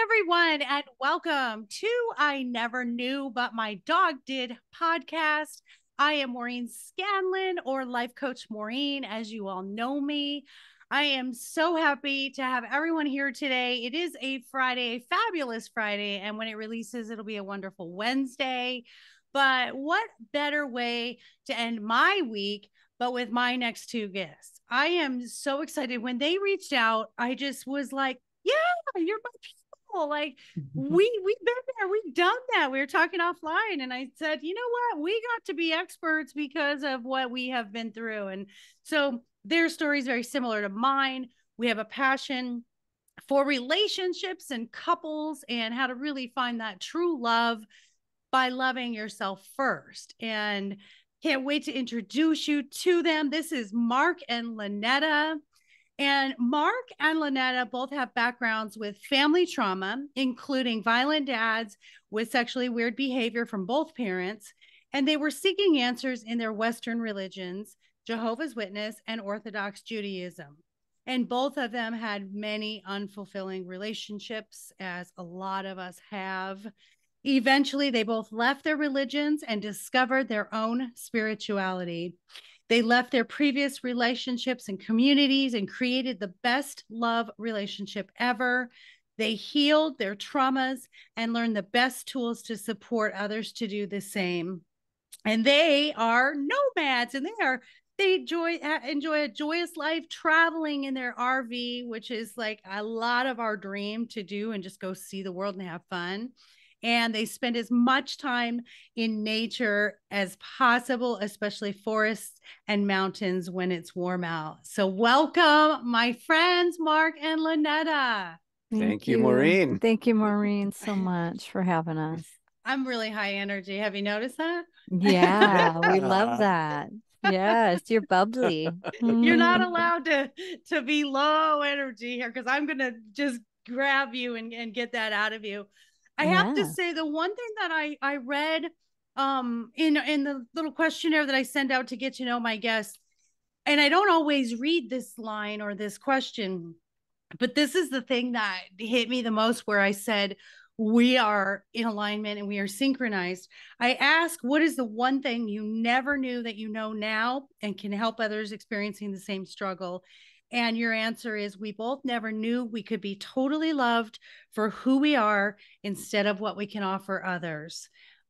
everyone, and welcome to I Never Knew But My Dog Did podcast. I am Maureen Scanlon, or Life Coach Maureen, as you all know me. I am so happy to have everyone here today. It is a Friday, a fabulous Friday, and when it releases, it'll be a wonderful Wednesday. But what better way to end my week but with my next two guests? I am so excited. When they reached out, I just was like, yeah, you're my people. Like we've been there, we've done that. We were talking offline, and I said, you know what? We got to be experts because of what we have been through. And so their story is very similar to mine. We have a passion for relationships and couples and how to really find that true love by loving yourself first. And can't wait to introduce you to them. This is Mark and Lynetta. And Mark and Lynetta both have backgrounds with family trauma, including violent dads with sexually weird behavior from both parents. And they were seeking answers in their Western religions, Jehovah's Witness and Orthodox Judaism. And both of them had many unfulfilling relationships, as a lot of us have. Eventually, they both left their religions and discovered their own spirituality. They left their previous relationships and communities and created the best love relationship ever. They healed their traumas and learned the best tools to support others to do the same. And they are nomads, and they enjoy a joyous life traveling in their RV, which is like a lot of our dream to do, and just go see the world and have fun. And they spend as much time in nature as possible, especially forests and mountains when it's warm out. So welcome, my friends, Mark and Lynetta. Thank you, Maureen. Thank you, Maureen, so much for having us. I'm really high energy. Have you noticed that? Yeah, we love that. Yes, you're bubbly. You're not allowed to be low energy here, because I'm going to just grab you and get that out of you. I have to say, the one thing that I read in the little questionnaire that I send out to get to know my guests, and I don't always read this line or this question, but this is the thing that hit me the most, where I said, we are in alignment and we are synchronized. I ask, what is the one thing you never knew that you know now and can help others experiencing the same struggle? And your answer is, we both never knew we could be totally loved for who we are instead of what we can offer others.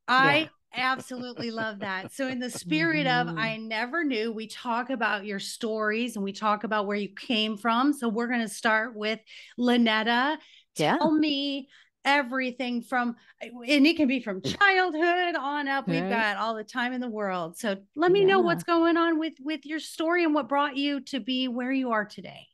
I absolutely love that. So in the spirit of I never knew, we talk about your stories and we talk about where you came from. So we're going to start with Lynetta. Tell me everything from, and it can be from childhood on up. We've got all the time in the world. So let me know what's going on with your story and what brought you to be where you are today.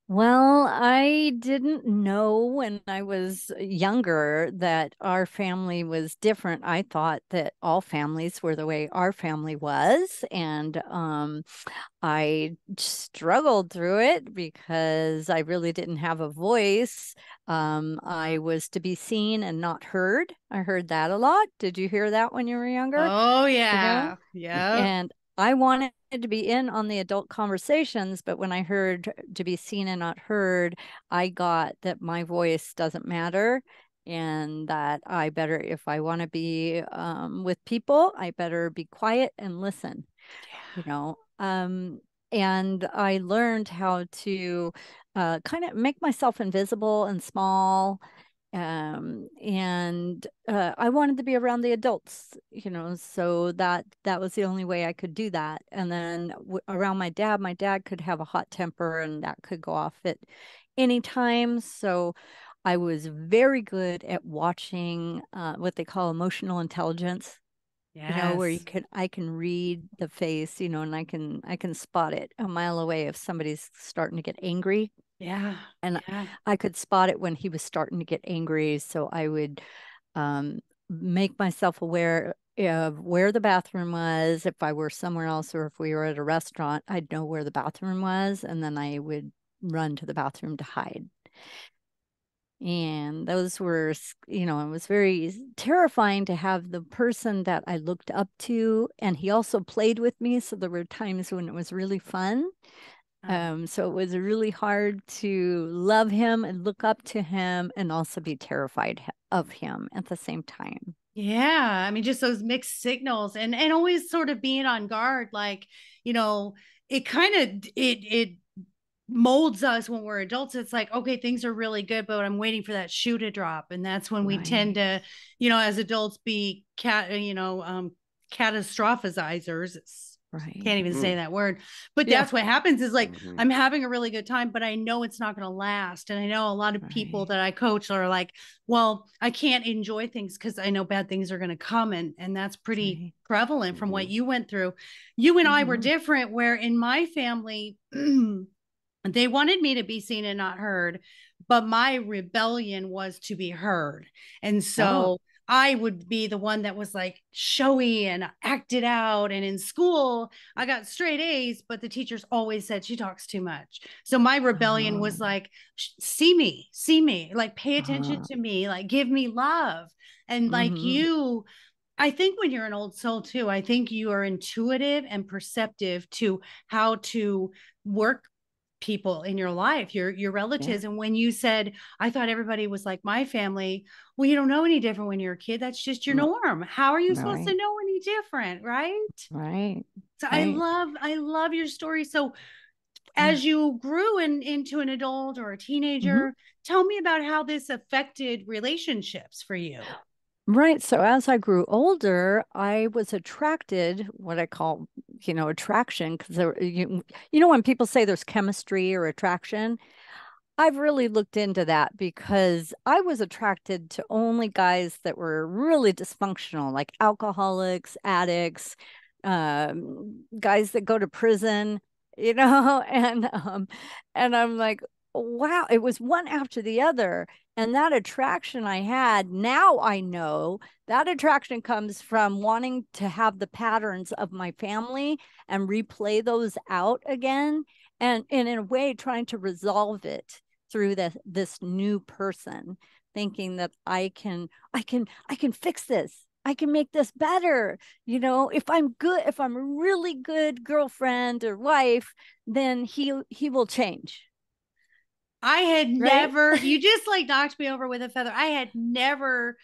Well, I didn't know when I was younger that our family was different. I thought that all families were the way our family was. And I struggled through it because I really didn't have a voice. I was to be seen and not heard. I heard that a lot. Did you hear that when you were younger? Oh, yeah. Yeah. And I wanted to be in on the adult conversations, but when I heard to be seen and not heard, I got that my voice doesn't matter, and that I better, if I want to be with people, I better be quiet and listen, and I learned how to kind of make myself invisible and small. And I wanted to be around the adults, so that was the only way I could do that. And then around my dad could have a hot temper, and that could go off at any time. So I was very good at watching what they call emotional intelligence. Where I can read the face, and I can spot it a mile away if somebody's starting to get angry. And I could spot it when he was starting to get angry. So I would make myself aware of where the bathroom was. If I were somewhere else, or if we were at a restaurant, I'd know where the bathroom was, and then I would run to the bathroom to hide. And those were, it was very terrifying to have the person that I looked up to. And he also played with me. So there were times when it was really fun. So it was really hard to love him and look up to him and also be terrified of him at the same time. Yeah, I mean, just those mixed signals, and always sort of being on guard, like, it kind of it molds us when we're adults. It's like, okay, things are really good, but I'm waiting for that shoe to drop, and that's when we tend to, as adults, be catastrophizers. Right. Can't even say that word, but that's what happens is like, Mhm. I'm having a really good time, but I know it's not going to last. And I know a lot of people Right. that I coach are like, well, I can't enjoy things because I know bad things are going to come. And that's pretty Right. prevalent from what Mhm. you went through. You and I were Mhm. different, where in my family, they wanted me to be seen and not heard, but my rebellion was to be heard. And Oh. so I would be the one that was like showy and acted out. And in school, I got straight A's, but the teachers always said she talks too much. So my rebellion was like, see me, like pay attention to me, like give me love. And like Mhm. I think when you're an old soul too, I think you are intuitive and perceptive to how to work people in your life, your relatives. Yeah. And when you said, I thought everybody was like my family, well, you don't know any different when you're a kid. That's just your No. norm. How are you supposed to Right. know any different? Right. Right. So Right. I love your story. So as you grew into an adult or a Mhm. teenager, tell me about how this affected relationships for you. Right. So as I grew older, I was attracted, what I call, attraction, because when people say there's chemistry or attraction, I've really looked into that because I was attracted to only guys that were really dysfunctional, like alcoholics, addicts, guys that go to prison, and I'm like, wow, it was one after the other. And that attraction I had, now I know that attraction comes from wanting to have the patterns of my family and replay those out again. And in a way, trying to resolve it through this new person, thinking that I can fix this. I can make this better. If I'm good, if I'm a really good girlfriend or wife, then he will change. I had Right? never, you just like knocked me over with a feather. I had never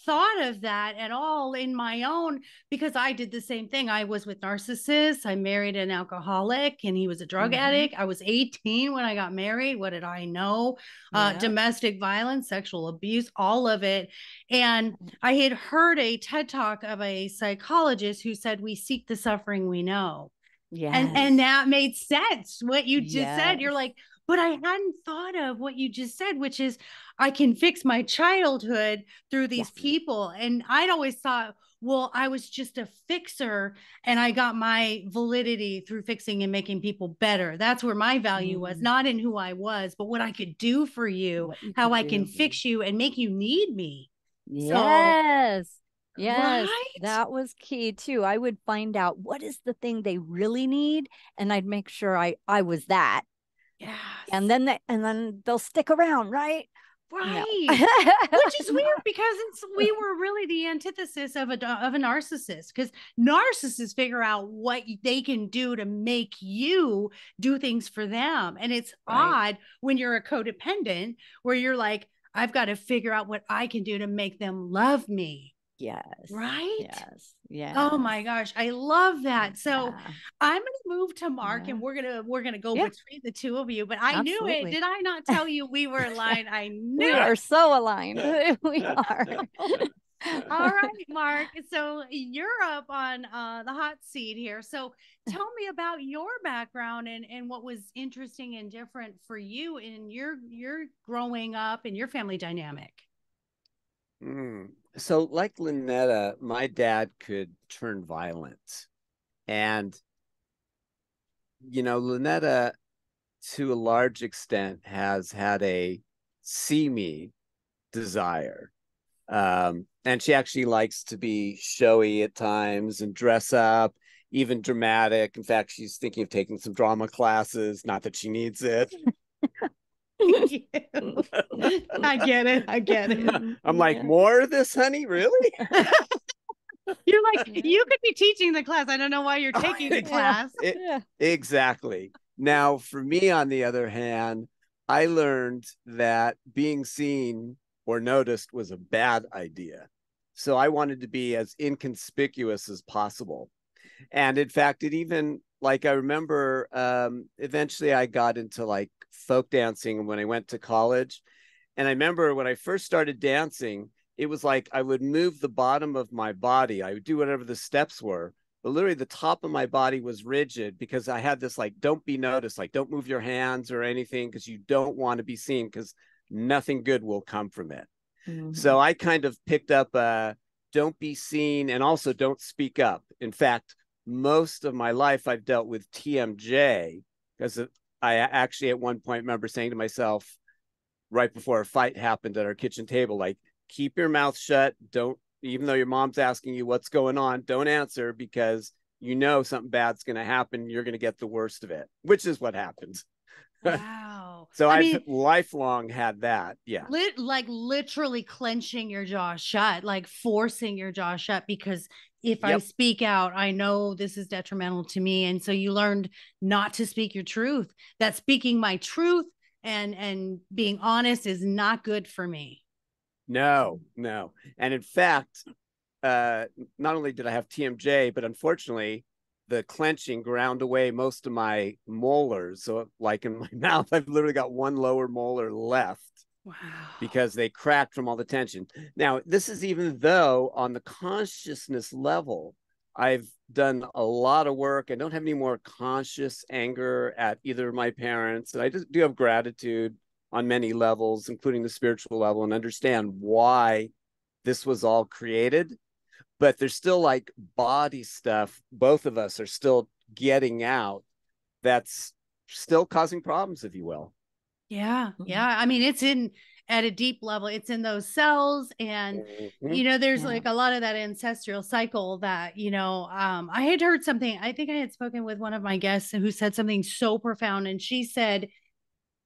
thought of that at all in my own, because I did the same thing. I was with narcissists. I married an alcoholic and he was a drug Mm-hmm. addict. I was 18 when I got married. What did I know? Yeah. Domestic violence, sexual abuse, all of it. And I had heard a TED talk of a psychologist who said, we seek the suffering we know. And Yes. that made sense what you just said. You're Yes. like, but I hadn't thought of what you just said, which is I can fix my childhood through these Yes. people. And I'd always thought, well, I was just a fixer and I got my validity through fixing and making people better. That's where my value was, not in who I was, but what I could do for you, What you how could I can do. fix you and make you need me. So, Yes. Yes, right? that was key too. I would find out what is the thing they really need, and I'd make sure I was that. And Yes. then they'll stick around, right? No. Right. Which is No. weird because we were really the antithesis of a narcissist, because narcissists figure out what they can do to make you do things for them. And it's Right. odd when you're a codependent where you're like, I've got to figure out what I can do to make them love me. Yes. Right. Yes. Oh Yes. my gosh, I love that. So Yeah. I'm gonna move to Mark Yeah. and we're gonna go Yeah, between the two of you, but I knew it. absolutely. Did I not tell you we were aligned? I knew We are it. so aligned. We are. All right, Mark. So you're up on the hot seat here. So tell me about your background and what was interesting and different for you in your growing up and your family dynamic. So, like Lynetta, my dad could turn violent. And, Lynetta, to a large extent, has had a see me desire. And she actually likes to be showy at times and dress up, even dramatic. In fact, she's thinking of taking some drama classes, not that she needs it. I get it. I get it. I'm like, more of this, honey? Really? You're like, you could be teaching the class. I don't know why you're taking the class. Yeah. Exactly. Now, for me, on the other hand, I learned that being seen or noticed was a bad idea. So I wanted to be as inconspicuous as possible. And in fact, it even, like, I remember eventually I got into like folk dancing when I went to college. And I remember when I first started dancing, it was like I would move the bottom of my body. I would do whatever the steps were, but literally the top of my body was rigid because I had this like, don't be noticed, like don't move your hands or anything because you don't want to be seen because nothing good will come from it. Mhm. So I kind of picked up don't be seen and also don't speak up. In fact, most of my life I've dealt with TMJ because I actually at one point remember saying to myself right before a fight happened at our kitchen table, like, keep your mouth shut. Don't, even though your mom's asking you what's going on, don't answer because you know something bad's going to happen. You're going to get the worst of it, which is what happens. Wow. So I I've mean, lifelong had that. Yeah. like literally clenching your jaw shut, like forcing your jaw shut, because if I Yep. speak out, I know this is detrimental to me. And so you learned not to speak your truth, that speaking my truth and being honest is not good for me. No, no. And in fact, not only did I have TMJ, but unfortunately, the clenching ground away most of my molars. So, like in my mouth, I've literally got one lower molar left Wow. because they cracked from all the tension. Now, this is even though on the consciousness level, I've done a lot of work. I don't have any more conscious anger at either of my parents. And I just do have gratitude on many levels, including the spiritual level, and understand why this was all created. But there's still like body stuff. Both of us are still getting out. That's still causing problems, if you will. Yeah. Yeah. I mean, it's in at a deep level, it's in those cells. And, there's like a lot of that ancestral cycle that, I had heard something. I think I had spoken with one of my guests who said something so profound. And she said,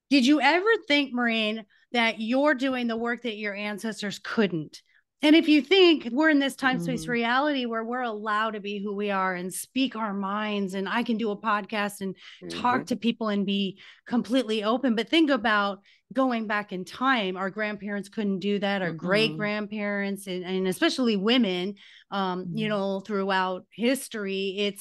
did you ever think, Maureen, that you're doing the work that your ancestors couldn't? And if you think we're in this time space reality where we're allowed to be who we are and speak our minds, and I can do a podcast and talk to people and be completely open, but think about going back in time. Our grandparents couldn't do that, our great grandparents, and especially women, throughout history,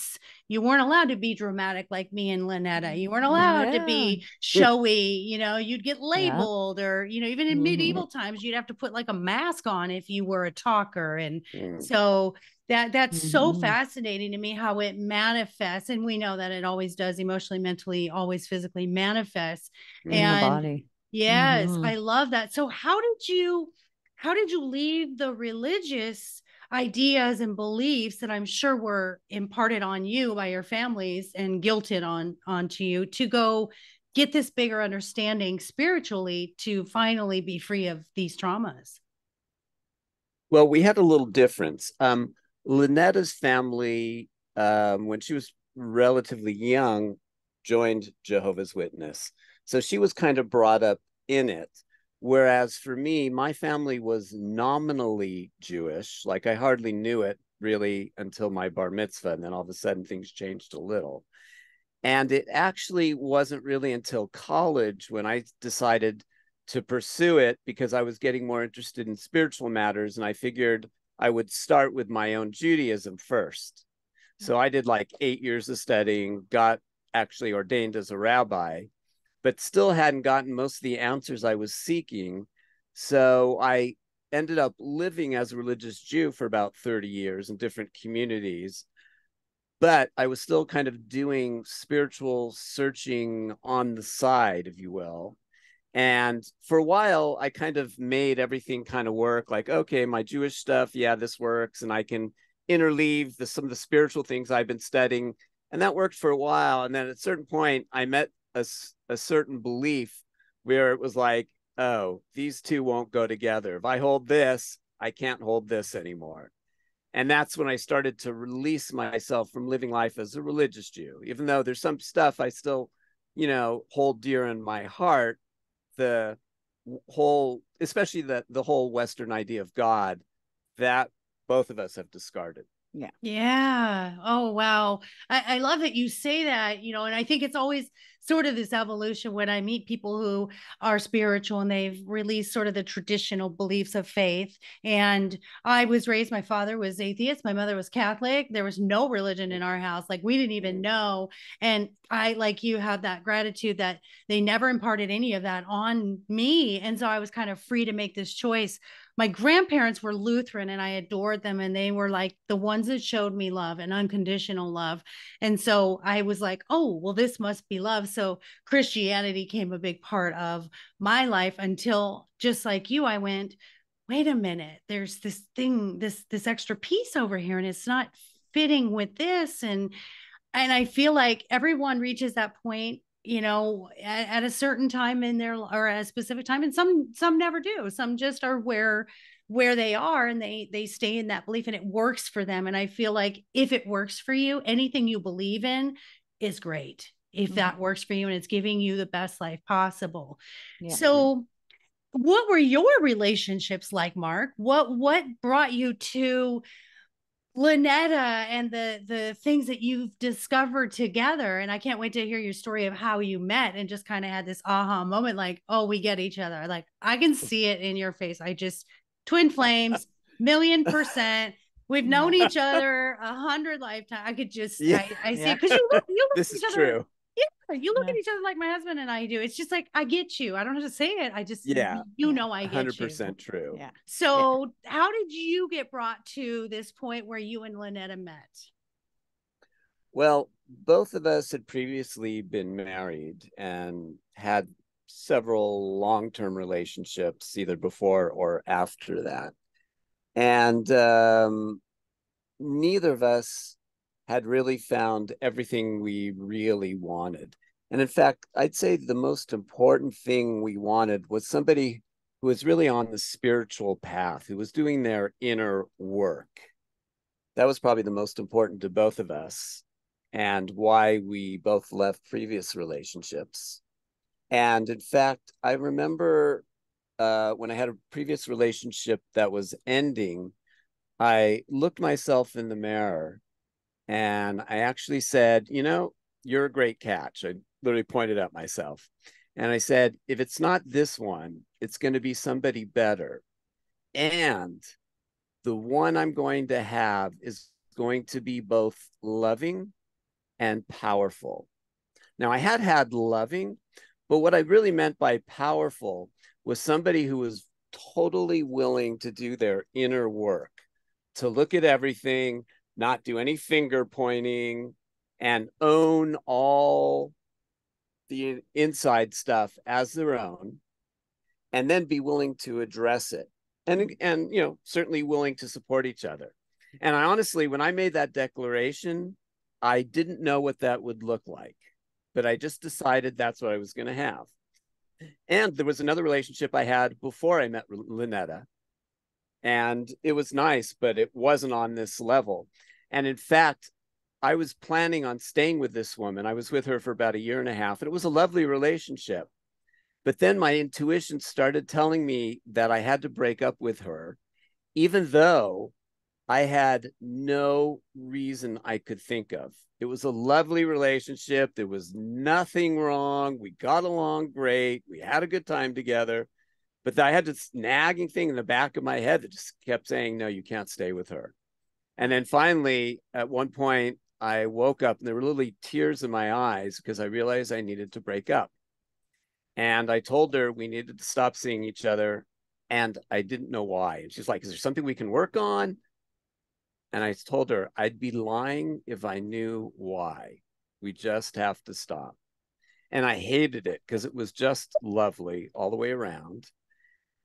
you weren't allowed to be dramatic like me and Lynetta. You weren't allowed to be showy. You'd get labeled, or, even in medieval times, you'd have to put like a mask on if you were a talker. And so that's so fascinating to me how it manifests. And we know that it always does, emotionally, mentally, always physically manifests. In the body. Yes, I love that. So how did you leave the religious ideas and beliefs that I'm sure were imparted on you by your families and guilted onto you to go get this bigger understanding spiritually to finally be free of these traumas? Well, we had a little difference. Lynetta's family, when she was relatively young, joined Jehovah's Witness. So she was kind of brought up in it. Whereas for me, my family was nominally Jewish. Like I hardly knew it really until my bar mitzvah. And then all of a sudden things changed a little. And it actually wasn't really until college when I decided to pursue it because I was getting more interested in spiritual matters. And I figured I would start with my own Judaism first. So I did like 8 years of studying, got actually ordained as a rabbi, but still hadn't gotten most of the answers I was seeking. So I ended up living as a religious Jew for about 30 years in different communities. But I was still kind of doing spiritual searching on the side, if you will. And for a while, I kind of made everything kind of work. Like, okay, my Jewish stuff, yeah, this works. And I can interleave some of the spiritual things I've been studying. And that worked for a while. And then at a certain point, I met a certain belief where it was like, oh, these two won't go together. If I hold this, I can't hold this anymore. And that's when I started to release myself from living life as a religious Jew, even though there's some stuff I still, hold dear in my heart. The whole, especially the whole Western idea of God, that both of us have discarded. Yeah. Oh, wow. I love that you say that, and I think it's always sort of this evolution when I meet people who are spiritual and they've released sort of the traditional beliefs of faith. And I was raised, my father was atheist, my mother was Catholic. There was no religion in our house. Like we didn't even know. And I, like you, have that gratitude that they never imparted any of that on me. And so I was kind of free to make this choice. My grandparents were Lutheran and I adored them. And they were like the ones that showed me love and unconditional love. And so I was like, oh, well, this must be love. So Christianity came a big part of my life until, just like you, I went, wait a minute, there's this thing, this extra piece over here, and it's not fitting with this. And I feel like everyone reaches that point, at a certain time in their, or at a specific time, and some never do. Some just are where they are, and they stay in that belief and it works for them. And I feel like if it works for you, anything you believe in is great. If that works for you and it's giving you the best life possible. Yeah. So what were your relationships like, Mark? What brought you to Lynetta and the things that you've discovered together? And I can't wait to hear your story of how you met and just kind of had this aha moment, like, oh, we get each other. Like I can see it in your face. I just, twin flames, 1,000,000%. We've known each other 100 lifetimes. I could just, I see it because you look this at is each other. true. Yeah, you look at each other like my husband and I do. It's just like, I get you. I don't have to say it. I just, I get 100% you. true. Yeah. So how did you get brought to this point where you and Lynetta met? Well, both of us had previously been married and had several long-term relationships, either before or after that. And neither of us had really found everything we really wanted. And in fact, I'd say the most important thing we wanted was somebody who was really on the spiritual path, who was doing their inner work. That was probably the most important to both of us, and why we both left previous relationships. And in fact, I remember when I had a previous relationship that was ending, I looked myself in the mirror and I actually said, you're a great catch. I literally pointed at myself. And I said, if it's not this one, it's going to be somebody better. And the one I'm going to have is going to be both loving and powerful. Now, I had loving, but what I really meant by powerful was somebody who was totally willing to do their inner work, to look at everything, not do any finger pointing, and own all the inside stuff as their own, and then be willing to address it. And certainly willing to support each other. And I honestly, when I made that declaration, I didn't know what that would look like, but I just decided that's what I was going to have. And there was another relationship I had before I met Lynetta, and it was nice, but it wasn't on this level. And in fact, I was planning on staying with this woman. I was with her for about 1.5 years, and it was a lovely relationship. But then my intuition started telling me that I had to break up with her, even though I had no reason I could think of. It was a lovely relationship. There was nothing wrong. We got along great. We had a good time together. But I had this nagging thing in the back of my head that just kept saying, no, you can't stay with her. And then finally, at one point, I woke up and there were literally tears in my eyes because I realized I needed to break up. And I told her we needed to stop seeing each other. And I didn't know why. And she's like, is there something we can work on? And I told her I'd be lying if I knew why. We just have to stop. And I hated it because it was just lovely all the way around.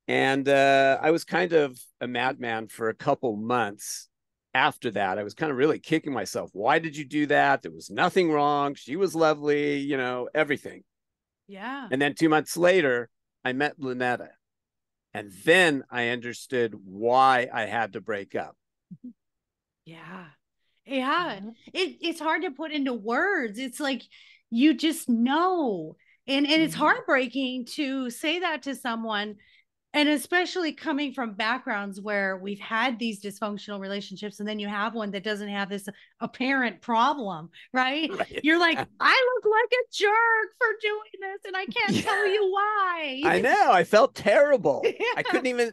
And I was kind of a madman for a couple months after that. I was kind of really kicking myself. Why did you do that? There was nothing wrong. She was lovely, everything. Yeah. And then 2 months later, I met Lynetta. And then I understood why I had to break up. Yeah. Yeah. It's hard to put into words. It's like you just know. And it's heartbreaking to say that to someone And especially coming from backgrounds where we've had these dysfunctional relationships, and then you have one that doesn't have this apparent problem, right? Right. You're like, I look like a jerk for doing this, and I can't tell you why. I know. I felt terrible. Yeah.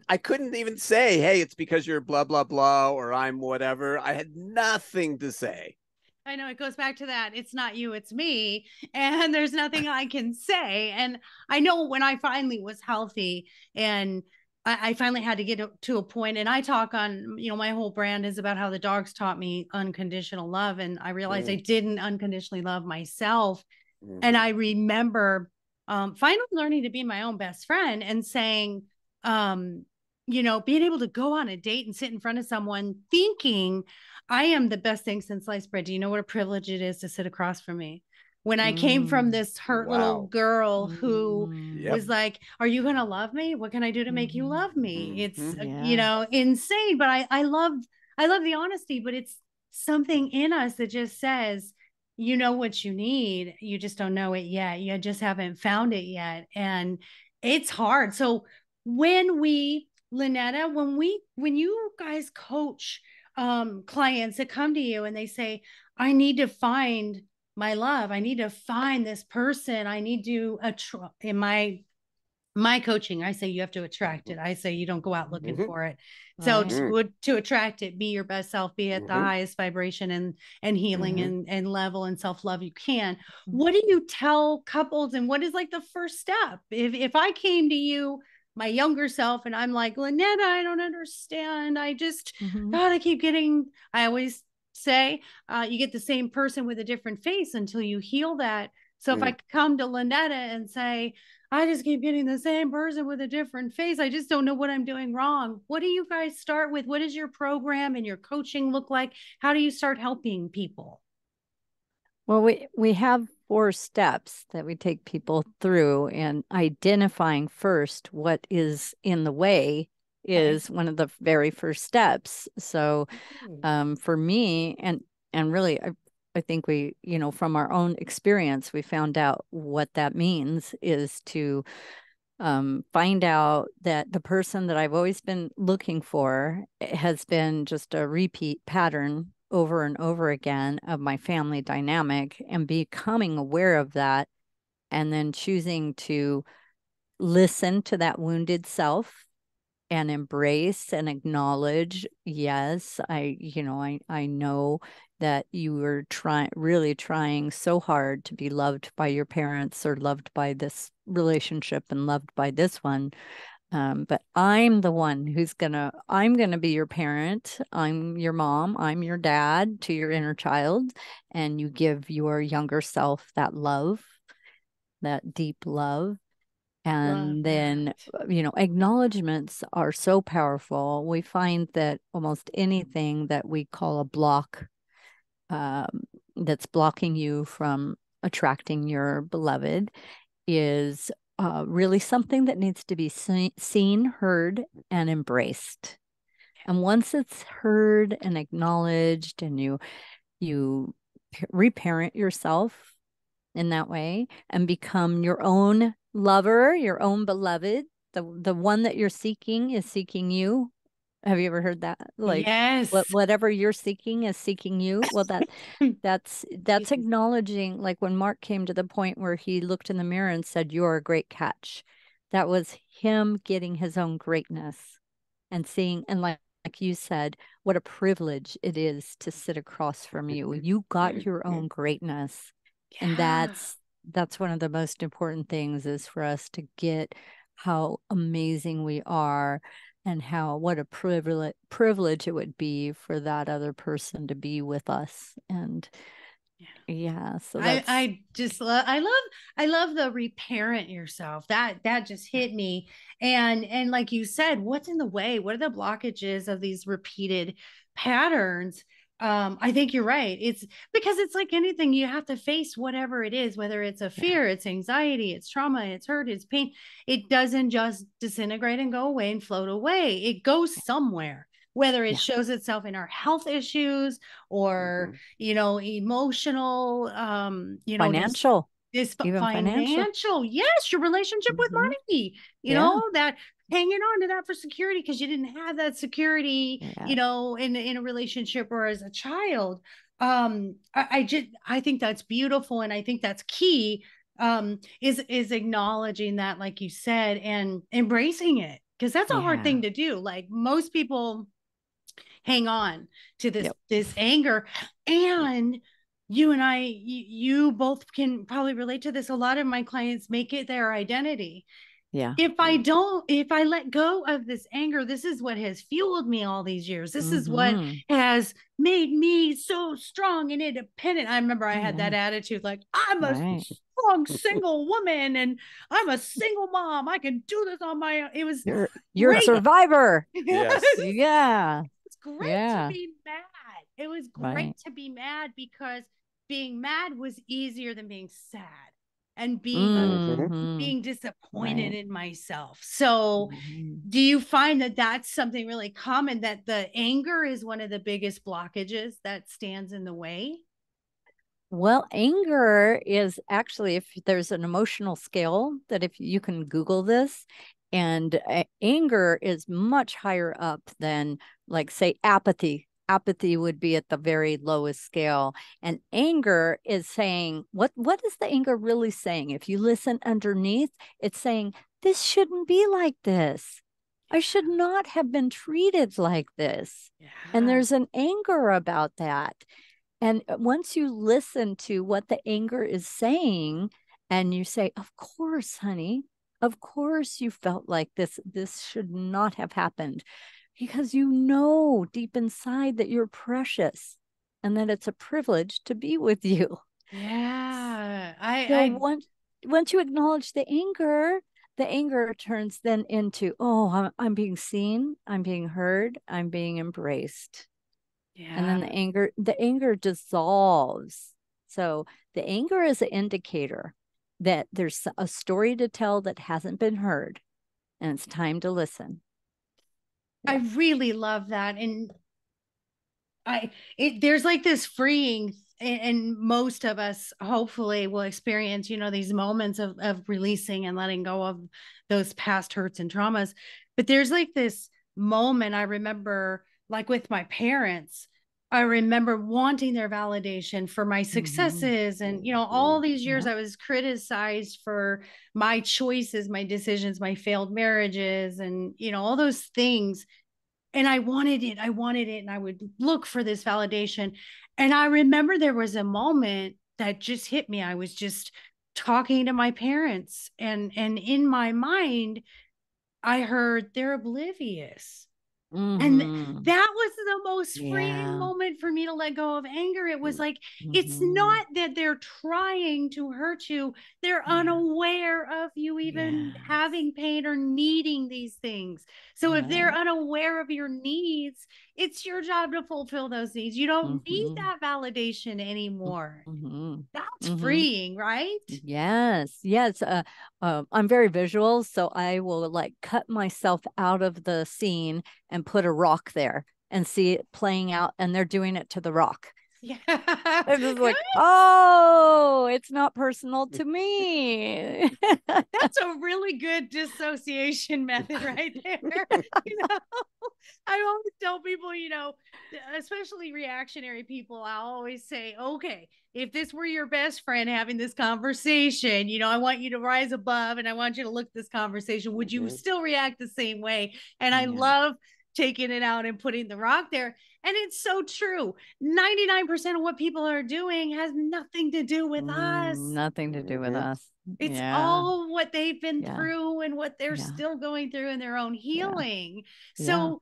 I couldn't even say, hey, it's because you're blah, blah, blah, or I'm whatever. I had nothing to say. I know, it goes back to that. It's not you, it's me. And there's nothing I can say. And I know when I finally was healthy and I finally had to get to a point, and I talk on, my whole brand is about how the dogs taught me unconditional love. And I realized I didn't unconditionally love myself. And I remember finally learning to be my own best friend and saying, being able to go on a date and sit in front of someone thinking I am the best thing since sliced bread. Do you know what a privilege it is to sit across from me? When I came from this hurt little girl who was like, are you going to love me? What can I do to make you love me? It's, insane. But I love the honesty, but it's something in us that just says, you know what you need. You just don't know it yet. You just haven't found it yet. And it's hard. So Lynetta, when you guys coach clients that come to you and they say, I need to find my love. I need to find this person. I need to in my coaching, I say you have to attract it. I say you don't go out looking for it. So to attract it, be your best self, be at the highest vibration and healing and level and self-love you can. What do you tell couples, and what is like the first step? If I came to you, my younger self, and I'm like, Lynetta, I don't understand. I just, God, I always say, you get the same person with a different face until you heal that. So if I come to Lynetta and say, I just keep getting the same person with a different face, I just don't know what I'm doing wrong. What do you guys start with? What does your program and your coaching look like? How do you start helping people? Well, we have 4 steps that we take people through, and identifying first what is in the way is one of the very first steps. So for me, and really, I think we, from our own experience, we found out what that means is to find out that the person that I've always been looking for has been just a repeat pattern over and over again of my family dynamic, and becoming aware of that, and then choosing to listen to that wounded self and embrace and acknowledge, yes, I know that you were really trying so hard to be loved by your parents, or loved by this relationship and loved by this one. But I'm the one I'm gonna be your parent. I'm your mom. I'm your dad to your inner child. And you give your younger self that love, that deep love. And then, acknowledgments are so powerful. We find that almost anything that we call a block, that's blocking you from attracting your beloved, is really something that needs to be seen, heard, and embraced. And once it's heard and acknowledged, and you reparent yourself in that way and become your own lover, your own beloved, the one that you're seeking is seeking you. Have you ever heard that? Like, yes, whatever you're seeking is seeking you. Well, that's acknowledging, like when Mark came to the point where he looked in the mirror and said, "You're a great catch." That was him getting his own greatness and seeing, and like you said, what a privilege it is to sit across from you. You got your own greatness. And that's one of the most important things, is for us to get how amazing we are, and what a privilege it would be for that other person to be with us. And so that's, I love the reparent yourself. That just hit me. And like you said, what's in the way? What are the blockages of these repeated patterns? I think you're right. It's because it's like anything, you have to face whatever it is, whether it's a fear, it's anxiety, it's trauma, it's hurt, it's pain. It doesn't just disintegrate and go away and float away. It goes somewhere, whether it shows itself in our health issues or, emotional, financial, this even financial. Yes, your relationship with money, that hanging on to that for security because you didn't have that security, Yeah. you know, in a relationship or as a child. I think that's beautiful, and I think that's key, is acknowledging that, like you said, and embracing it, because that's a hard Yeah. thing to do. Like, most people hang on to this Yep. this anger, and you and I, you both can probably relate to this. A lot of my clients make it their identity. Yeah. If I let go of this anger, this is what has fueled me all these years. This is what has made me so strong and independent. I remember I had that attitude, like, I'm a strong single woman and I'm a single mom. I can do this on my own. It was you're a survivor. Yes. Yeah. It's great to be mad. It was great to be mad, because being mad was easier than being sad and being disappointed in myself. So do you find that that's something really common, that the anger is one of the biggest blockages that stands in the way? Well, anger is actually, if there's an emotional scale that if you can Google this, and anger is much higher up than, like, say, apathy. Apathy would be at the very lowest scale. And anger is saying, what is the anger really saying? If you listen underneath, it's saying, this shouldn't be like this. I should not have been treated like this. And there's an anger about that. And once you listen to what the anger is saying, and you say, of course, honey, of course you felt like this should not have happened, because you know deep inside that you're precious and that it's a privilege to be with you. Yeah. Once you acknowledge the anger turns then into, oh, I'm being seen, I'm being heard, I'm being embraced. And then the anger dissolves. So the anger is an indicator that there's a story to tell that hasn't been heard, and it's time to listen. I really love that. And there's like this freeing, and most of us hopefully will experience, you know, these moments of releasing and letting go of those past hurts and traumas. But there's like this moment I remember, like with my parents, I remember wanting their validation for my successes. And, you know, all these years I was criticized for my choices, my decisions, my failed marriages, and, you know, all those things. And I wanted it. And I would look for this validation. And I remember there was a moment that just hit me. I was just talking to my parents, and in my mind, I heard, they're oblivious. And that was the most freeing moment for me to let go of anger. It was like, it's not that they're trying to hurt you. They're unaware of you even having pain or needing these things. So if they're unaware of your needs, it's your job to fulfill those needs. You don't need that validation anymore. That's freeing, right? Yes. I'm very visual, so I will, like, cut myself out of the scene and put a rock there and see it playing out, and they're doing it to the rock. Yeah. It's just like, oh, it's not personal to me. That's a really good dissociation method right there. You know, I always tell people, you know, especially reactionary people, I always say, okay, if this were your best friend having this conversation, you know, I want you to rise above and I want you to look at this conversation. Would you still react the same way? And I love taking it out and putting the rock there. And it's so true. 99% of what people are doing has nothing to do with us. Nothing to do with us. It's all what they've been through and what they're still going through in their own healing. So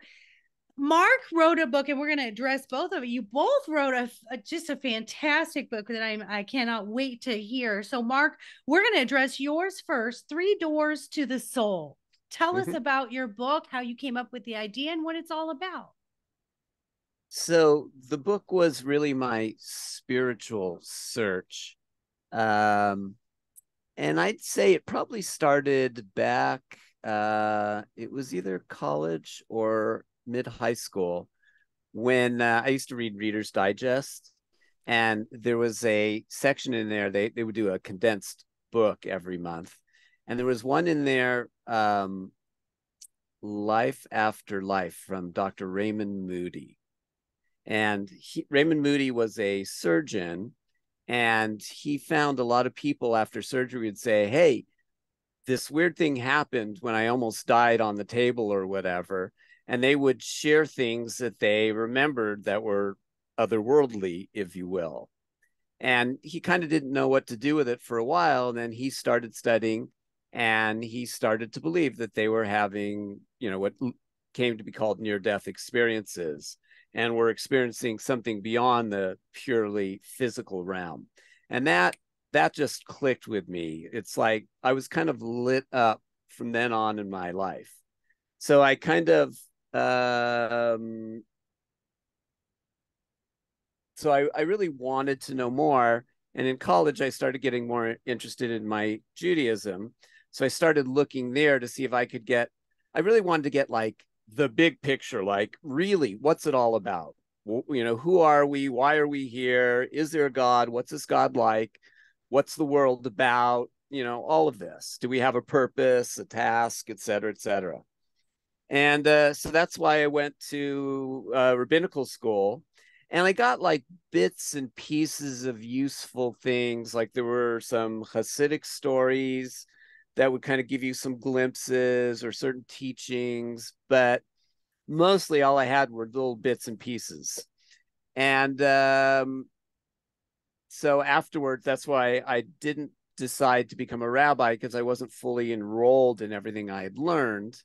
Mark wrote a book, and we're going to address both of you. You both wrote just a fantastic book that I cannot wait to hear. So Mark, we're going to address yours first, 3 Doors to the Soul. Tell us about your book, how you came up with the idea, and what it's all about. So the book was really my spiritual search. And I'd say it probably started back, it was either college or mid-high school, when I used to read Reader's Digest, and there was a section in there, they would do a condensed book every month. And there was one in there Life After Life from Dr. Raymond Moody. And Raymond Moody was a surgeon, and he found a lot of people after surgery would say, hey, this weird thing happened when I almost died on the table or whatever. And they would share things that they remembered that were otherworldly, if you will. And he kind of didn't know what to do with it for a while. And then he started studying, and he started to believe that they were having, what came to be called near-death experiences, and were experiencing something beyond the purely physical realm. And that just clicked with me. It's like I was kind of lit up from then on in my life. So I kind of so I really wanted to know more. And in college, I started getting more interested in my Judaism. So I started looking there to see if I could I really wanted to get like the big picture, like really, what's it all about? Who are we? Why are we here? Is there a God? What's this God like? What's the world about? All of this. Do we have a purpose, a task, et cetera, et cetera? And so that's why I went to rabbinical school. And I got like bits and pieces of useful things. Like there were some Hasidic stories that would kind of give you some glimpses or certain teachings, but mostly all I had were little bits and pieces. And so afterwards, that's why I didn't decide to become a rabbi, because I wasn't fully enrolled in everything I had learned.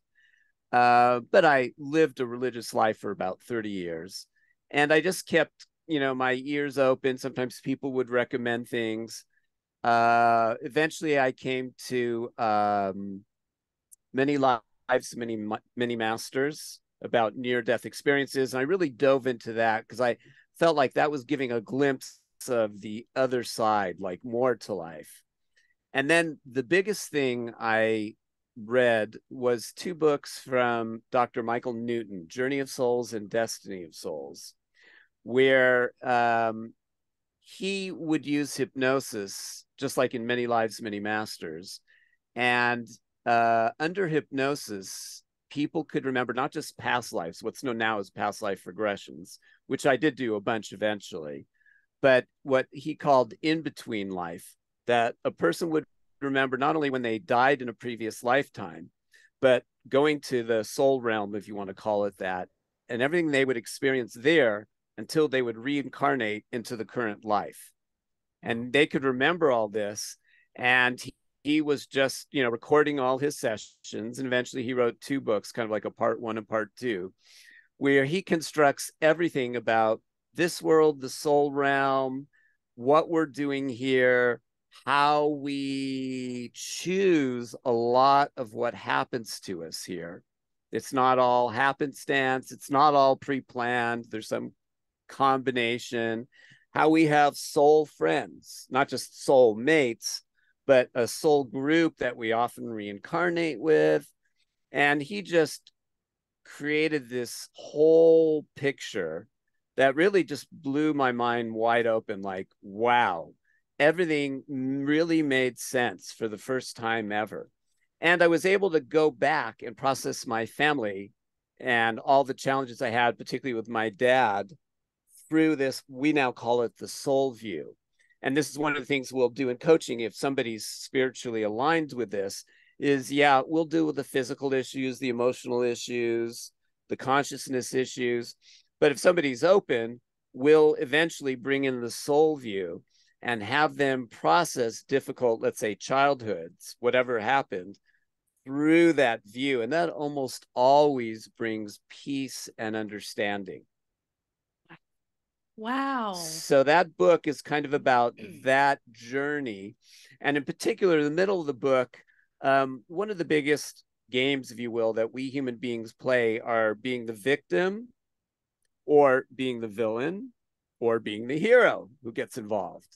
But I lived a religious life for about 30 years. And I just kept, my ears open. Sometimes people would recommend things. Eventually, I came to Many Lives, Many Masters about near-death experiences. And I really dove into that because I felt like that was giving a glimpse of the other side, like more to life. And then the biggest thing I read was 2 books from Dr. Michael Newton, Journey of Souls and Destiny of Souls, where he would use hypnosis, just like in Many Lives, Many Masters. And under hypnosis, people could remember not just past lives, what's known now as past life regressions, which I did do a bunch eventually, but what he called in-between life, that a person would remember not only when they died in a previous lifetime, but going to the soul realm, if you want to call it that, and everything they would experience there until they would reincarnate into the current life. And they could remember all this. And he was just, recording all his sessions. And eventually he wrote 2 books, kind of like a part 1 and part 2, where he constructs everything about this world, the soul realm, what we're doing here, how we choose a lot of what happens to us here. It's not all happenstance. It's not all pre-planned. There's some combination. How we have soul friends, not just soul mates, but a soul group that we often reincarnate with. And he just created this whole picture that really just blew my mind wide open. Like, wow, everything really made sense for the first time ever. And I was able to go back and process my family and all the challenges I had, particularly with my dad, through this, we now call it the soul view. And this is one of the things we'll do in coaching. If somebody's spiritually aligned with this, is we'll deal with the physical issues, the emotional issues, the consciousness issues. But if somebody's open, we'll eventually bring in the soul view and have them process difficult, let's say, childhoods, whatever happened, through that view. And that almost always brings peace and understanding. Wow. So that book is kind of about that journey. And in particular, in the middle of the book, one of the biggest games, if you will, that we human beings play are being the victim, or being the villain, or being the hero who gets involved.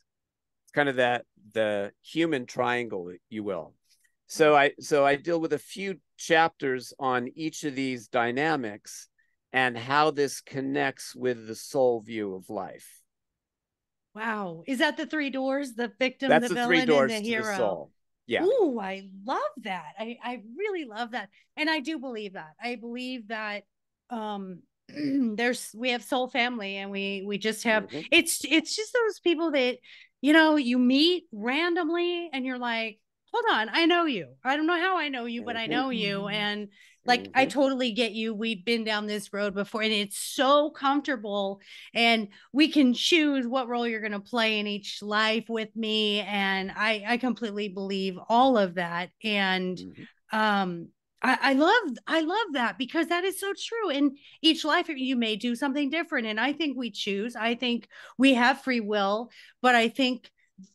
It's kind of the human triangle, you will. So I deal with a few chapters on each of these dynamics and how this connects with the soul view of life. Wow. Is that the 3 doors? The victim, That's the the 3 villain, and doors the to hero? the soul. Yeah. Ooh, I love that. I really love that. And I do believe that. I believe that we have soul family, and we just have Mhm. it's just those people that you meet randomly and you're like, hold on, I know you. I don't know how I know you, but I know you. And like, I totally get you. We've been down this road before, and it's so comfortable, and we can choose what role you're going to play in each life with me. And I completely believe all of that. And I love that, because that is so true. In each life, you may do something different, and I think we choose. I think we have free will, but I think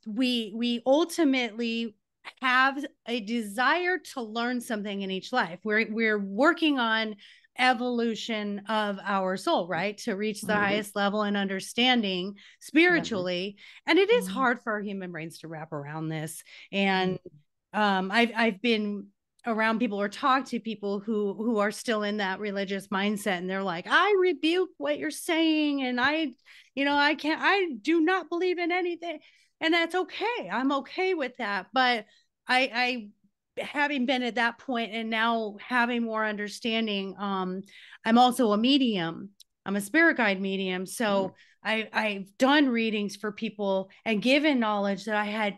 we ultimately have a desire to learn something in each life. We're working on evolution of our soul, right? To reach the highest level and understanding spiritually. And it is hard for our human brains to wrap around this. And I've been around people or talked to people who are still in that religious mindset, and they're like, I rebuke what you're saying, and I do not believe in anything. And that's okay. I'm okay with that. But I having been at that point and now having more understanding, I'm also a medium. I'm a spirit guide medium. So I've done readings for people and given knowledge that I had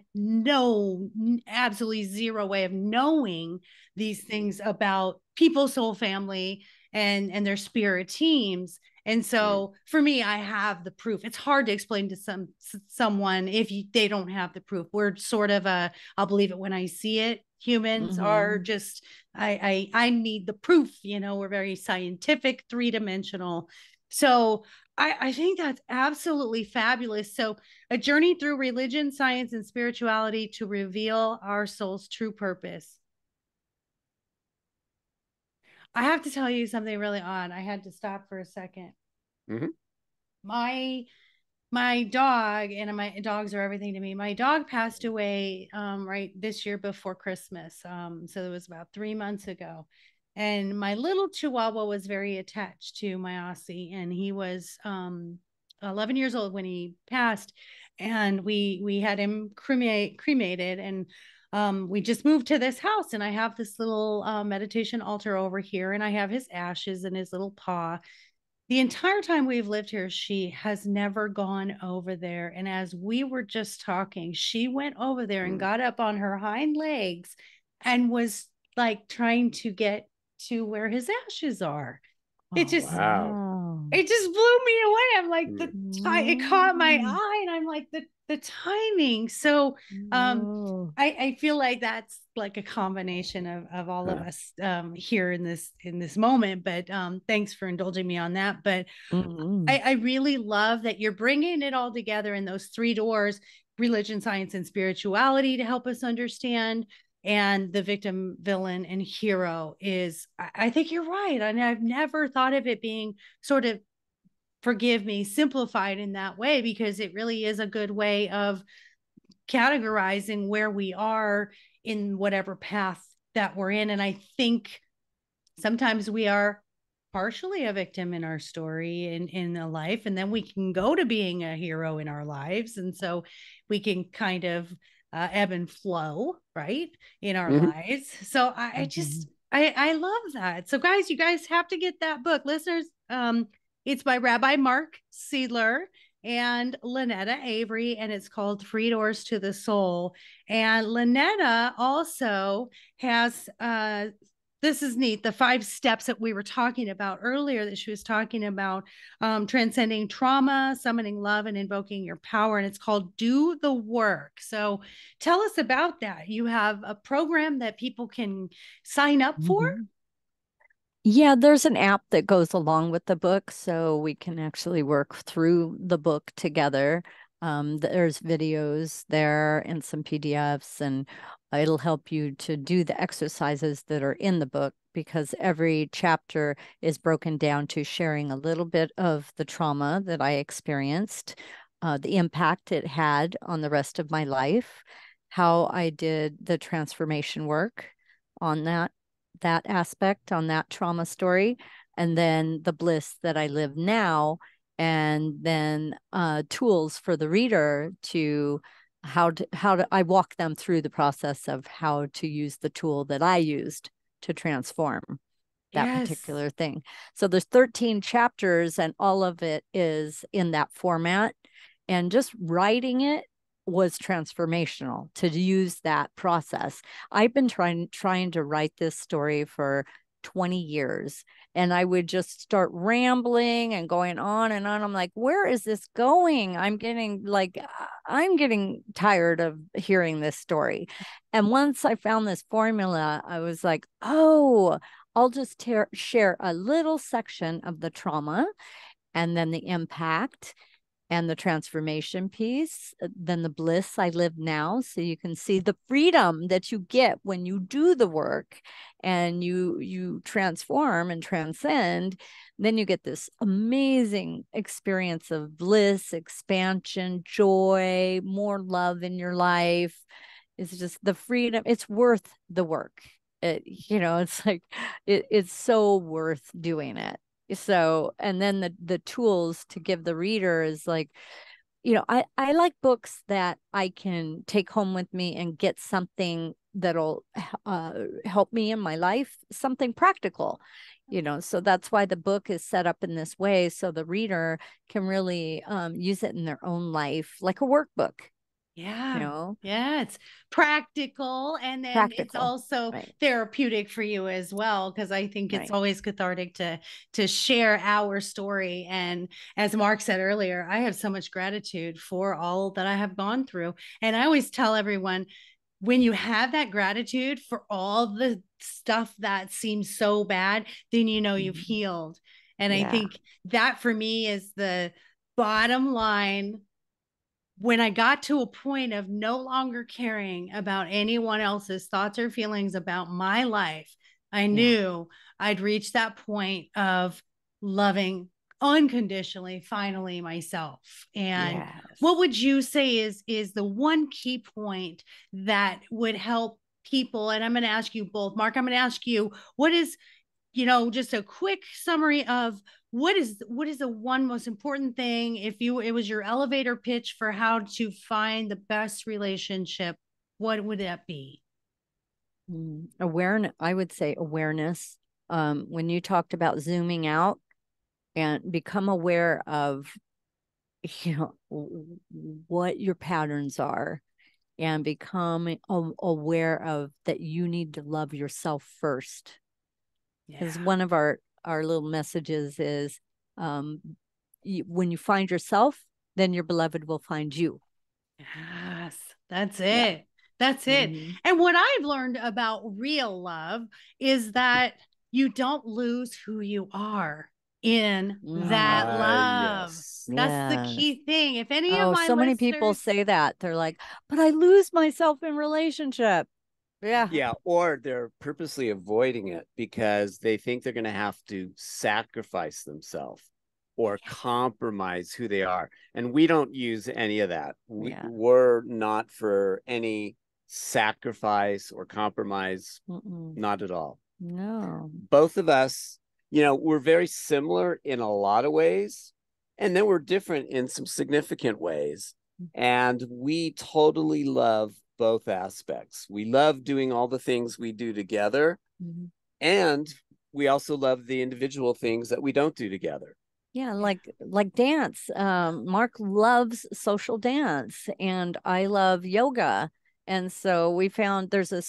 absolutely zero way of knowing these things about people's soul family and their spirit teams. And so for me, I have the proof. It's hard to explain to someone if they don't have the proof. We're sort of I'll believe it when I see it. Humans are just, I need the proof. We're very scientific, 3-dimensional. So I think that's absolutely fabulous. So a journey through religion, science, and spirituality to reveal our soul's true purpose. I have to tell you something really odd. I had to stop for a second. My dog, and my dogs are everything to me. My dog passed away right this year before Christmas. So it was about 3 months ago. And my little Chihuahua was very attached to my Aussie, and he was 11 years old when he passed. And we had him cremated, and we just moved to this house, and I have this little meditation altar over here, and I have his ashes in his little paw. The entire time we've lived here, she has never gone over there. And as we were just talking, she went over there and got up on her hind legs and was like trying to get to where his ashes are. It just it just blew me away. I'm like, it caught my eye, and I'm like, the timing. So I feel like that's like a combination of all of us here in this moment. But thanks for indulging me on that. But I really love that you're bringing it all together in those 3 doors: religion, science, and spirituality, to help us understand. And the victim, villain, and hero is, I think you're right. And I've never thought of it being sort of, forgive me, simplified in that way, because it really is a good way of categorizing where we are in whatever path that we're in. And I think sometimes we are partially a victim in our story in a life, and then we can go to being a hero in our lives. And so we can kind of ebb and flow, right, in our lives. So I love that. So guys, you guys have to get that book, listeners. It's by Rabbi Mark Seidler and Lynetta Avery, and it's called 3 Doors to the Soul. And Lynetta also has this is neat, the 5 steps that we were talking about earlier, that she was talking about, transcending trauma, summoning love, and invoking your power. And it's called Do the Work. So tell us about that. You have a program that people can sign up for? Yeah, there's an app that goes along with the book, so we can actually work through the book together. There's videos there and some PDFs, and it'll help you to do the exercises that are in the book, because every chapter is broken down to sharing a little bit of the trauma that I experienced, the impact it had on the rest of my life, how I did the transformation work on that aspect, on that trauma story, and then the bliss that I live now, and then tools for the reader to I walk them through the process of how to use the tool that I used to transform that Yes. particular thing. So there's 13 chapters and all of it is in that format. And just writing it was transformational to use that process. I've been trying to write this story for 20 years, and I would just start rambling and going on and on. I'm like, where is this going? I'm getting tired of hearing this story. And once I found this formula, I was like, oh, I'll just share a little section of the trauma and then the impact and the transformation piece, then the bliss I live now. So you can see the freedom that you get when you do the work and you transform and transcend. Then you get this amazing experience of bliss, expansion, joy, more love in your life. It's just the freedom. It's worth the work. It's like it's so worth doing it. So, and then the tools to give the reader is like, I like books that I can take home with me and get something that'll help me in my life, something practical, so that's why the book is set up in this way, so the reader can really use it in their own life, like a workbook. Yeah. Yeah. It's practical. And then it's also therapeutic for you as well. Cause I think it's always cathartic to share our story. And as Mark said earlier, I have so much gratitude for all that I have gone through. And I always tell everyone, when you have that gratitude for all the stuff that seems so bad, then you've healed. And I think that for me is the bottom line. When I got to a point of no longer caring about anyone else's thoughts or feelings about my life, I knew I'd reached that point of loving unconditionally, finally, myself. And what would you say is the one key point that would help people? And I'm going to ask you both. Mark, I'm going to ask you, what is, just a quick summary of what is the one most important thing, if it was your elevator pitch for how to find the best relationship, what would that be? Awareness. I would say awareness. When you talked about zooming out and become aware of, what your patterns are, and become aware of that you need to love yourself first. Because one of our little messages is, when you find yourself, then your beloved will find you. Yes, that's it. That's it. And what I've learned about real love is that you don't lose who you are in that love. That's the key thing. If any of my many people say that, they're like, but I lose myself in relationship. Yeah, or they're purposely avoiding it because they think they're going to have to sacrifice themselves or compromise who they are. And we don't use any of that. We're not for any sacrifice or compromise. Not at all. No. Both of us, we're very similar in a lot of ways, and then we're different in some significant ways. And we totally love both aspects. We love doing all the things we do together, and we also love the individual things that we don't do together. Like dance. Mark loves social dance, and I love yoga. And so we found there's a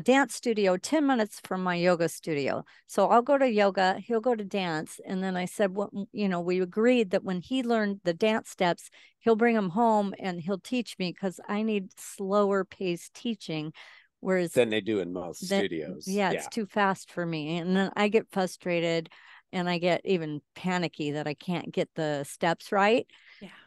dance studio 10 minutes from my yoga studio. So I'll go to yoga, he'll go to dance. And then I said, we agreed that when he learned the dance steps, he'll bring them home and he'll teach me, because I need slower paced teaching. Whereas than they do in most studios. It's too fast for me. And then I get frustrated and I get even panicky that I can't get the steps right.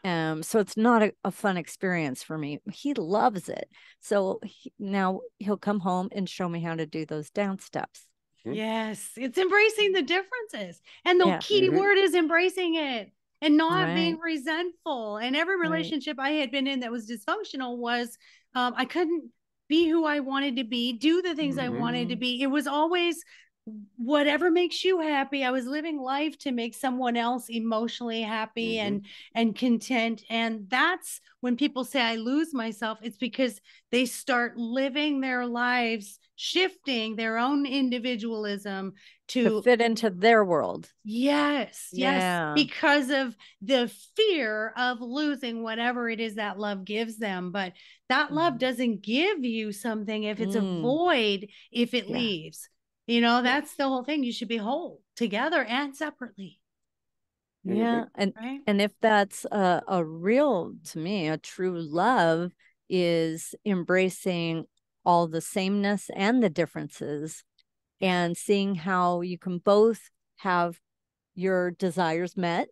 So it's not a fun experience for me. He loves it. So now he'll come home and show me how to do those dance steps. Yes, it's embracing the differences. And the key word is embracing it and not being resentful. And every relationship I had been in that was dysfunctional was I couldn't be who I wanted to be, do the things I wanted to be. It was always whatever makes you happy. I was living life to make someone else emotionally happy and content. And that's when people say I lose myself, it's because they start living their lives, shifting their own individualism to fit into their world. Yes, Yeah. because of the fear of losing whatever it is that love gives them. But that love doesn't give you something if it's a void, if it leaves. You know, that's the whole thing. You should be whole together and separately. Yeah. And if that's a real, to me, a true love is embracing all the sameness and the differences and seeing how you can both have your desires met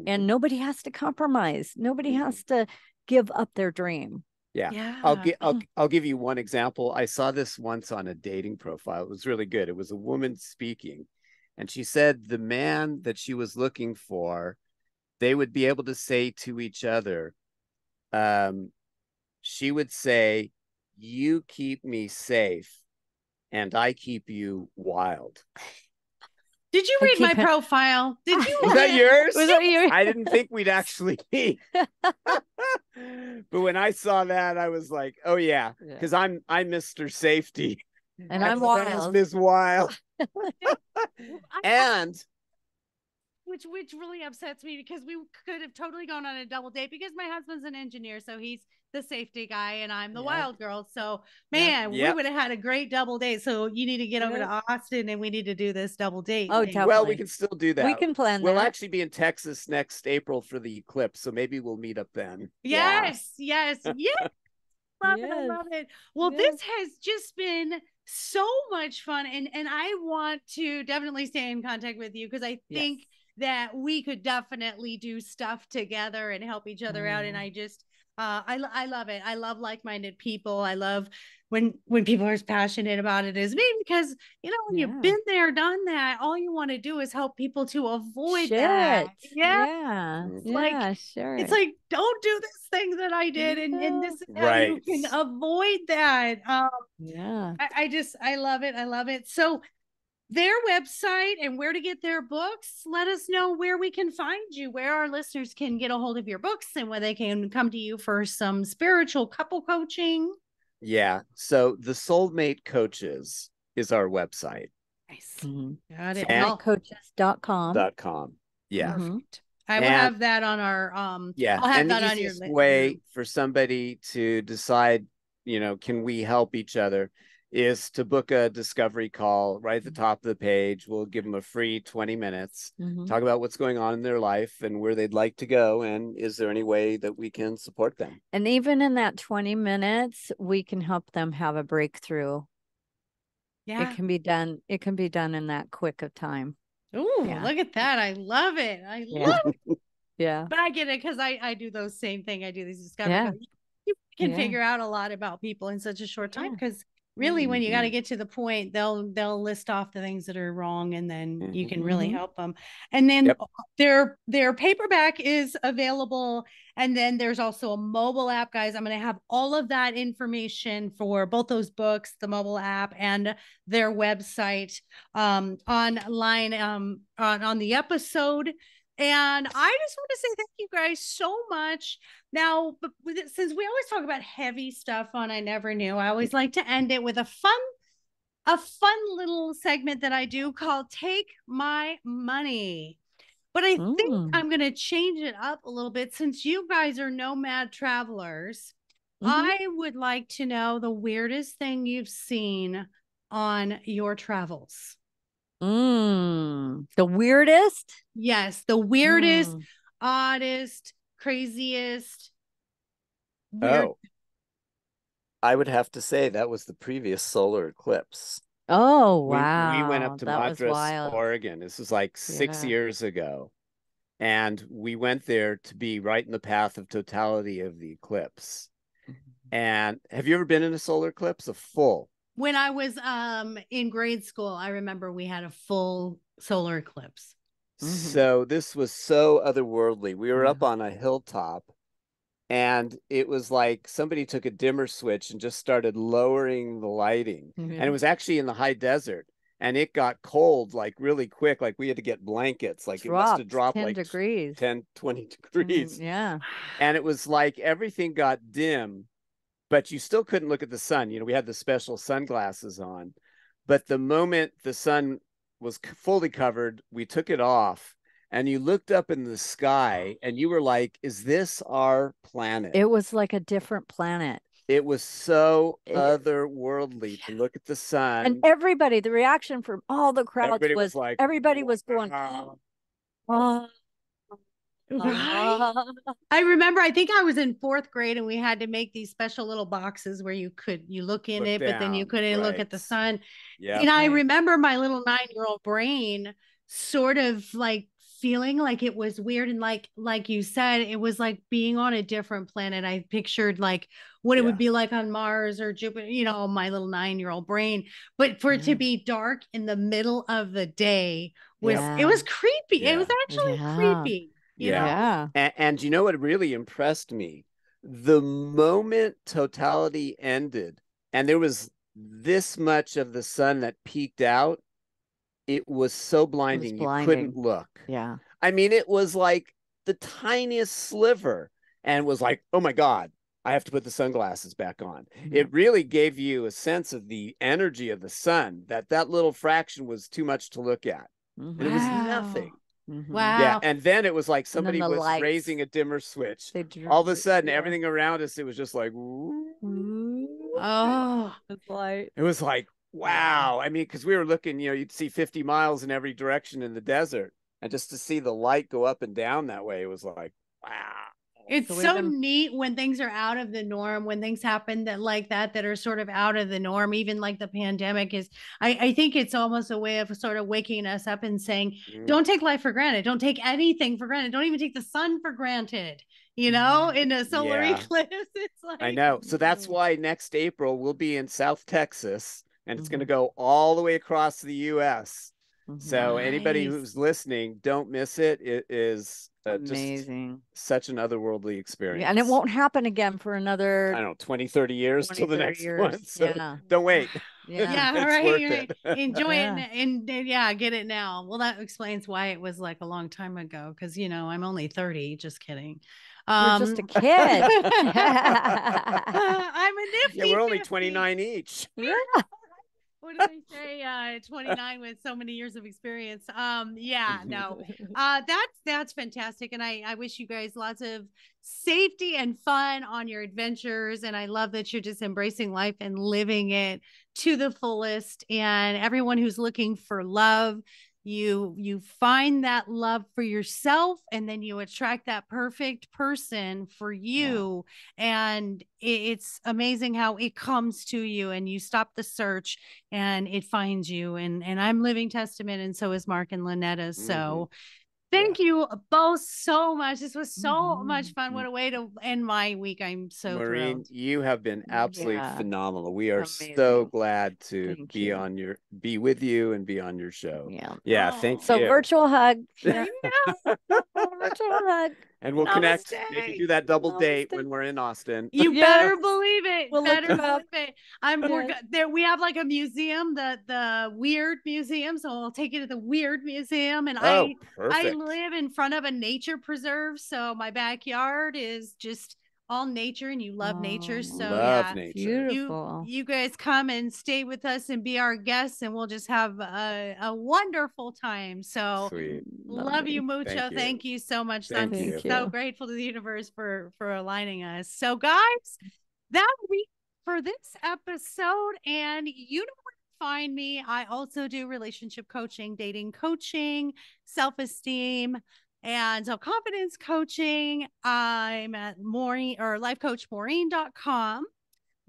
and nobody has to compromise. Nobody has to give up their dream. Yeah. I'll give you one example. I saw this once on a dating profile. It was really good. It was a woman speaking, and she said the man that she was looking for, they would be able to say to each other, she would say, "You keep me safe and I keep you wild." Did you read my profile? Did you? Was that yours? Was that yours? I didn't think we'd actually meet. But when I saw that, I was like, "Oh yeah," because I'm Mr. Safety, and I'm Wild. Miss Wild, and which really upsets me because we could have totally gone on a double date because my husband's an engineer, so he's the safety guy and I'm the wild girl. So man, we would have had a great double date. So you need to get over to Austin and we need to do this double date. Oh, definitely. Well, we can still do that. We can plan We'll that. actually be in Texas next April for the eclipse, so maybe we'll meet up then. Yes. Love it. Well, this has just been so much fun, and I want to definitely stay in contact with you because I think that we could definitely do stuff together and help each other out. And I just I love it. I love like-minded people. I love when people are as passionate about it as me, because you know, when you've been there, done that, all you want to do is help people to avoid that. It's like, don't do this thing that I did, and this is how you can avoid that. I love it. I love it. So their website and where to get their books, let us know where we can find you, where our listeners can get a hold of your books, and where they can come to you for some spiritual couple coaching. So the Soulmate Coaches is our website. Nice. Got it. Soulmatecoaches.com. Perfect. I will have that on our I'll have that on your list. Way for somebody to decide, you know, can we help each other, is to book a discovery call right at the top of the page. We'll give them a free 20 minutes, talk about what's going on in their life and where they'd like to go, and is there any way that we can support them. And even in that 20 minutes, we can help them have a breakthrough. It can be done. It can be done in that quick of time. Ooh, look at that. I love it. I love it. But I get it because I do those same thing. I do these discoveries. You can figure out a lot about people in such a short time, because really, when you got to get to the point, they'll list off the things that are wrong, and then you can really help them. And then their paperback is available, and then there's also a mobile app, guys. I'm going to have all of that information for both those books, the mobile app and their website, online on the episode. And I just want to say thank you guys so much. Now, but since we always talk about heavy stuff on I Never Knew, I always like to end it with a fun little segment that I do called Take My Money. But I think I'm going to change it up a little bit, since you guys are nomad travelers. I would like to know the weirdest thing you've seen on your travels. The weirdest? Yes, the weirdest, oddest, craziest. Weird. I would have to say that was the previous solar eclipse. Oh, wow. We went up to Madras, Oregon. This was like 6 years ago. And we went there to be right in the path of totality of the eclipse. And have you ever been in a solar eclipse? A full? When I was in grade school, I remember we had a full solar eclipse. So this was so otherworldly. We were up on a hilltop, and it was like somebody took a dimmer switch and just started lowering the lighting. And it was actually in the high desert. and it got cold like really quick. Like we had to get blankets. Like it must have dropped 10 like degrees. 10, 20 degrees. Yeah. And it was like everything got dim, but you still couldn't look at the sun. We had the special sunglasses on. But the moment the sun was fully covered, we took it off, and you looked up in the sky and you were like, is this our planet? It was like a different planet. It was so otherworldly to look at the sun. And everybody, the reaction from all the crowds was like, everybody was going, oh. Right. I remember, I think I was in 4th grade and we had to make these special little boxes where you look in it, but then you couldn't look at the sun. Yeah. And I remember my little 9-year-old brain sort of like feeling like it was weird. And like you said, it was like being on a different planet. I pictured like what it would be like on Mars or Jupiter, my little 9-year-old brain. But for it to be dark in the middle of the day it was creepy. It was actually creepy. Yeah. And you know what really impressed me? The moment totality ended and there was this much of the sun that peeked out, it was so blinding. You couldn't look. Yeah. I mean, it was like the tiniest sliver, and was like, oh my God, I have to put the sunglasses back on. It really gave you a sense of the energy of the sun, that little fraction was too much to look at. And it was nothing. Wow. Yeah. And then it was like somebody was raising a dimmer switch. All of a sudden, everything around us, it was just like, ooh. Oh, it was like, wow. I mean, because we were looking, you'd see 50 miles in every direction in the desert. And just to see the light go up and down that way, it was like, wow. It's so neat when things are out of the norm, when things happen that are sort of out of the norm, even like the pandemic is. I think it's almost a way of sort of waking us up and saying, don't take life for granted. Don't take anything for granted. Don't even take the sun for granted, in a solar eclipse. It's like, I know. So that's why next April we'll be in South Texas, and it's going to go all the way across the U.S. So anybody who's listening, don't miss it. It is amazing. Just such an otherworldly experience. Yeah, and it won't happen again for another, I don't know, 20, 30 years till the next one. So don't wait. Yeah, it's right. worth it. Enjoy it and get it now. Well, that explains why it was like a long time ago, because I'm only 30. Just kidding. You're just a kid. I'm a nifty. Yeah, we're only 29 each. Yeah. What do they say? 29 with so many years of experience. That's fantastic. And I wish you guys lots of safety and fun on your adventures. And I love that you're just embracing life and living it to the fullest. And everyone who's looking for love, you find that love for yourself, and then you attract that perfect person for you. And it's amazing how it comes to you, and you stop the search and it finds you. And I'm living testament, and so is Mark and Lynetta. So thank you both so much. This was so much fun. What a way to end my week. I'm so Maureen, thrilled. you have been absolutely phenomenal. We are so glad to be with you and be on your show. Thank you. So virtual hug. Virtual hug. And we'll connect. Maybe do that double date when we're in Austin. You better believe it. There. We have like a museum, the Weird Museum. So I'll take you to the Weird Museum. And I live in front of a nature preserve, so my backyard is just all nature, and you love nature. So nature. Beautiful. You guys come and stay with us and be our guests, and we'll just have a wonderful time. So sweet. Love you mucho. Thank you so much. I'm so grateful to the universe for aligning us. So guys, that week for this episode, and you know where to find me. I also do relationship coaching, dating coaching, self-esteem, and self-confidence coaching. I'm at lifecoachmaureen.com.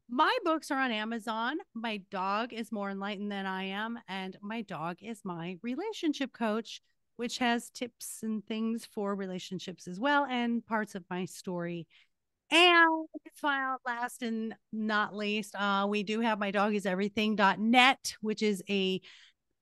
My books are on Amazon. My dog is more enlightened than I am, and my dog is my relationship coach, which has tips and things for relationships as well, and parts of my story. And last and not least, we do have mydoggiseverything.net, which is a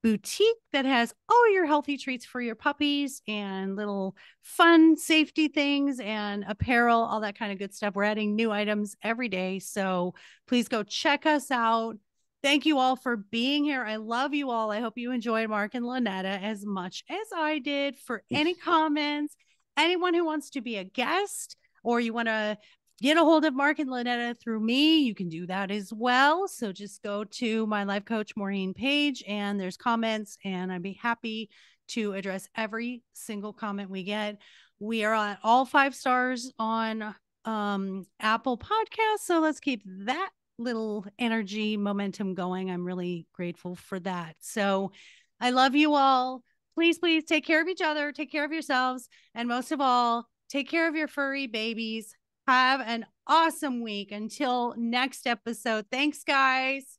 boutique that has all your healthy treats for your puppies and little fun safety things and apparel, all that kind of good stuff. We're adding new items every day. So please go check us out. Thank you all for being here. I love you all. I hope you enjoyed Mark and Lynetta as much as I did. For any comments, anyone who wants to be a guest, or you want to get a hold of Mark and Lynetta through me, you can do that as well. So just go to my life coach Maureen page and there's comments, and I'd be happy to address every single comment we get. We are at all 5 stars on Apple Podcasts. So let's keep that little energy momentum going. I'm really grateful for that. So I love you all. Please, please take care of each other, take care of yourselves, and most of all, take care of your furry babies. Have an awesome week. Until next episode. Thanks, guys.